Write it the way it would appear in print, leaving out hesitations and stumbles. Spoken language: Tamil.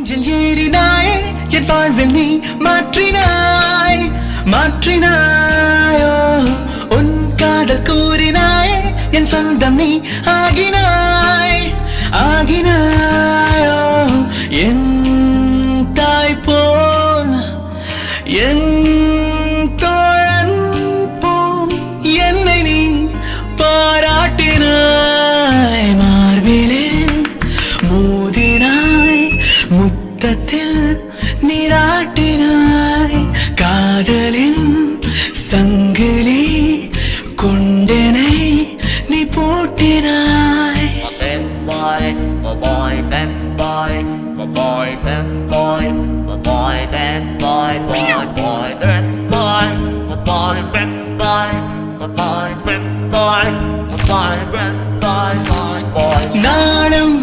நெஞ்சில் ஏறினாய் என் வாழ்வில் நீ மாற்றினாயோ உன் காதல் கூறினாய் என் சொந்தம் நீ ஆகினாயோ என் தாய் போல் என் தோழன் போல் என்னை நீ பாராட்டினாய் மார்பிலே மோதினாய் முத்தத்தில் நீராட்டினாய் காதலின் சங்கிலி கொண்டனை நீ பூட்டினாய் நாளும்